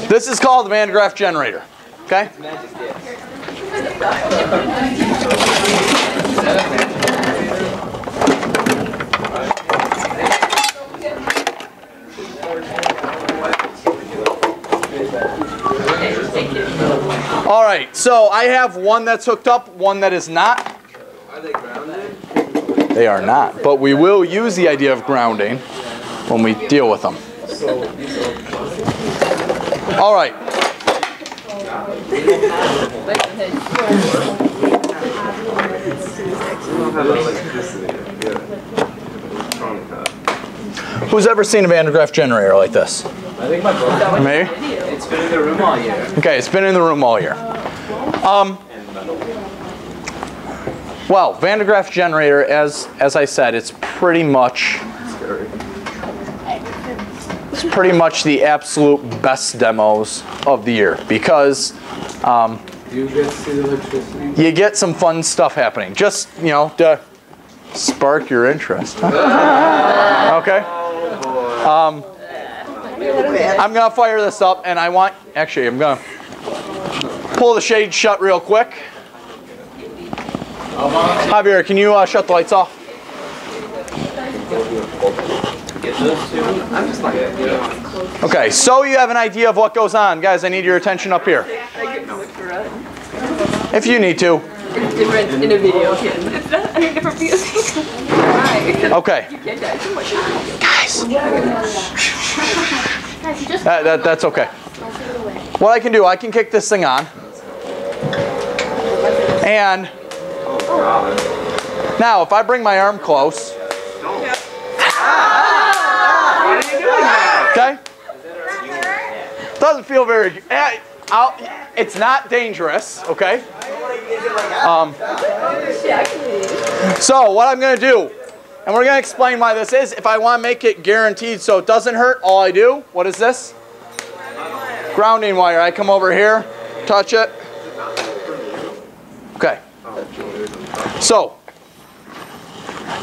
This is called the Graaff Generator. Okay? All right, so I have one that's hooked up, one that is not. Are they grounded? They are not, but we will use the idea of grounding when we deal with them. All right. Who's ever seen a Graaff generator like this? I think my brother. Maybe? It's been in the room all year. Okay, it's been in the room all year. Well, Graaff generator, as I said, it's pretty much the absolute best demos of the year because You get to see the electricity? you get some fun stuff happening. Just, you know, to spark your interest. Okay? I'm going to fire this up, and I'm going to pull the shade shut real quick. Javier, can you shut the lights off? Okay, so you have an idea of what goes on. Guys, I need your attention up here. If you need to. It's different in a video. It's not a different view. Okay. Guys. That's okay. What I can do, I can kick this thing on. And now, if I bring my arm close. Okay? Doesn't feel very. It's not dangerous, okay? So what I'm going to do, and we're going to explain why this is. If I want to make it guaranteed so it doesn't hurt, all I do, what is this? Grounding wire. I come over here, touch it. Okay. So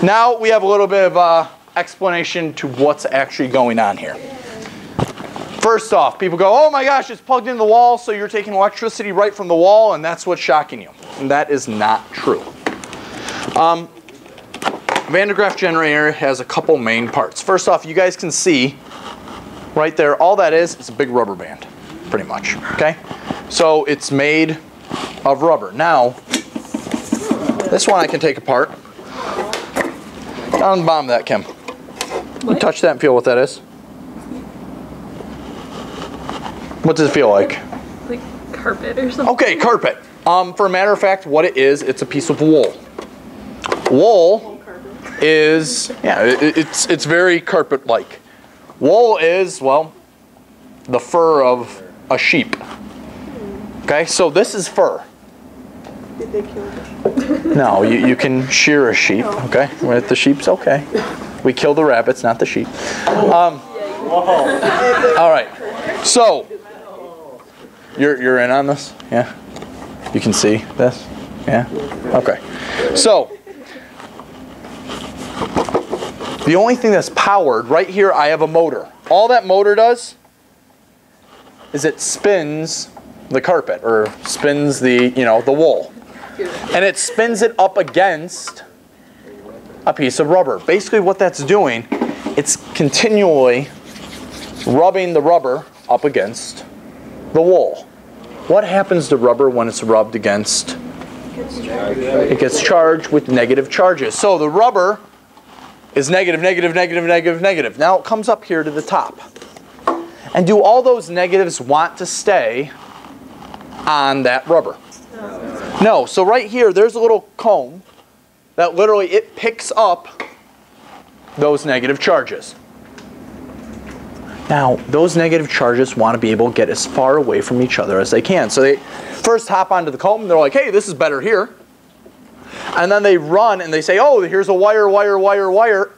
now we have a little bit of explanation to what's actually going on here. First off, people go, oh my gosh, it's plugged into the wall, so you're taking electricity right from the wall, and that's what's shocking you. And that is not true. Graaff generator has a couple main parts. First off, you guys can see right there, all that is a big rubber band, pretty much. Okay? So it's made of rubber. Now, this one I can take apart. Down on the bottom of that, Kim. You touch that and feel what that is. What does it feel like? Like carpet or something. Okay, carpet. For a matter of fact, what it is, it's a piece of wool. Wool is, yeah, it's very carpet-like. Wool is, well, the fur of a sheep. Okay, so this is fur. Did they kill it? No, you can shear a sheep, okay? With the sheep's okay. We kill the rabbits, not the sheep. All right, so you're in on this, yeah? You can see this, yeah? Okay, so the only thing that's powered right here, I have a motor. All that motor does is it spins the carpet or spins the the wool. And it spins it up against a piece of rubber. Basically what that's doing, it's continually rubbing the rubber up against the wool. What happens to rubber when it's rubbed against? It gets charged with negative charges. So the rubber is negative, negative, negative, negative, negative. Now it comes up here to the top. And do all those negatives want to stay on that rubber? No, so right here, there's a little comb that literally it picks up those negative charges. Now, those negative charges want to be able to get as far away from each other as they can. So they first hop onto the comb, they're like, hey, this is better here. And then they run and they say, oh, here's a wire, wire, wire, wire,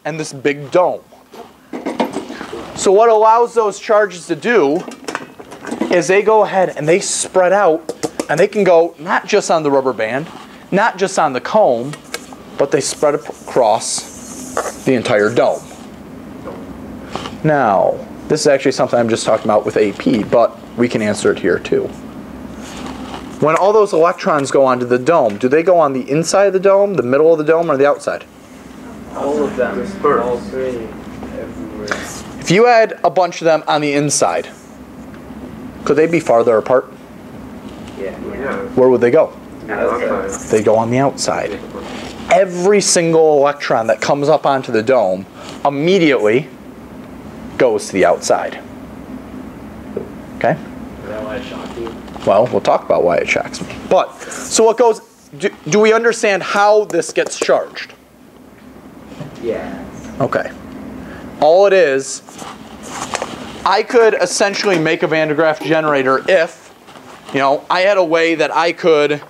and this big dome. So what allows those charges to do is they go ahead and they spread out. And they can go not just on the rubber band, not just on the comb, but they spread across the entire dome. Now, This is actually something I'm just talking about with AP, but we can answer it here too. When all those electrons go onto the dome, do they go on the inside of the dome, the middle of the dome, or the outside? All of them. All three. Everywhere. If you had a bunch of them on the inside, could they be farther apart? Yeah. Where would they go? Outside. They go on the outside. Every single electron that comes up onto the dome immediately goes to the outside. Okay? Is that why it shocked you? Well, we'll talk about why it shocks me. But, so what goes, do we understand how this gets charged? Yeah. Okay. All it is, I could essentially make a Van de Graaff generator if, I had a way that I could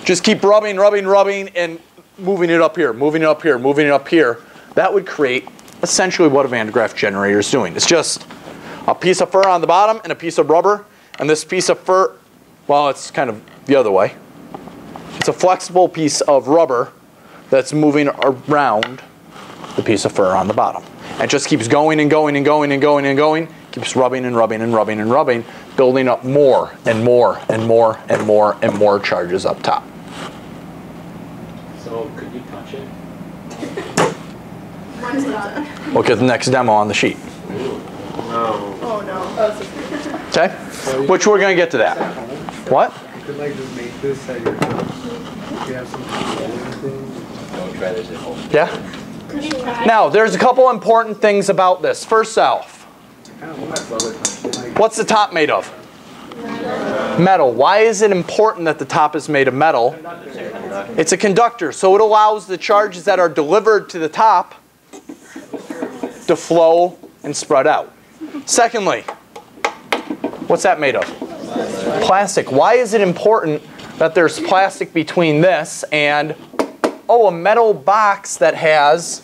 just keep rubbing, and moving it up here, moving it up here, moving it up here. That would create essentially what a Van de Graaff generator is doing. It's just a piece of fur on the bottom and a piece of rubber. And this piece of fur, well, it's kind of the other way. It's a flexible piece of rubber that's moving around the piece of fur on the bottom. And it just keeps going and going and going and going and going. Keeps rubbing and rubbing and rubbing and rubbing, building up more and more and more and more and more charges up top. So could you touch it? Look at the next demo on the sheet. No. Oh no. Okay? Which we're going to get to that. What? You could like just make this at your house. You have some things. Don't try this at home. Yeah? Now, there's a couple important things about this. First off, what's the top made of? Metal. Why is it important that the top is made of metal? It's a conductor, so it allows the charges that are delivered to the top to flow and spread out. Secondly, what's that made of? Plastic. Why is it important that there's plastic between this and, a metal box that has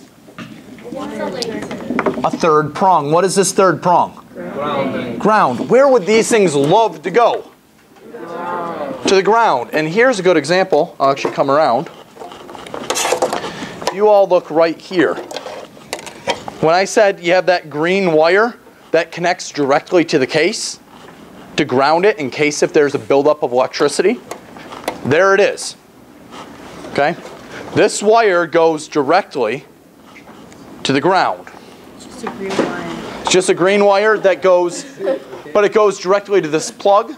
a third prong? What is this third prong? Ground. Where would these things love to go? To the ground. And here's a good example. I'll actually come around. You all look right here. When I said you have that green wire that connects directly to the case to ground it in case if there's a buildup of electricity, there it is. Okay? This wire goes directly to the ground. It's just a green line. It's just a green wire that goes, but it goes directly to this plug,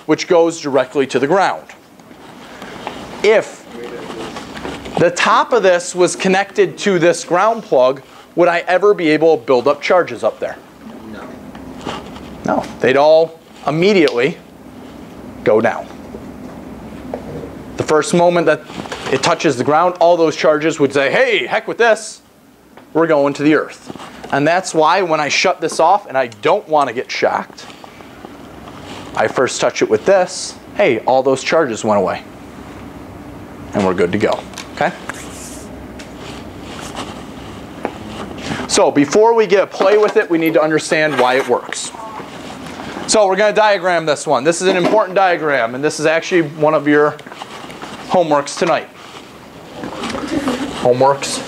which goes directly to the ground. If the top of this was connected to this ground plug, would I ever be able to build up charges up there? No. No. They'd all immediately go down. The first moment that it touches the ground, all those charges would say, hey, heck with this. We're going to the earth. And that's why when I shut this off and I don't want to get shocked, I first touch it with this. Hey, all those charges went away. And we're good to go. Okay? So before we get play with it, we need to understand why it works. So we're going to diagram this one. This is an important diagram, and this is actually one of your homeworks tonight. Homeworks?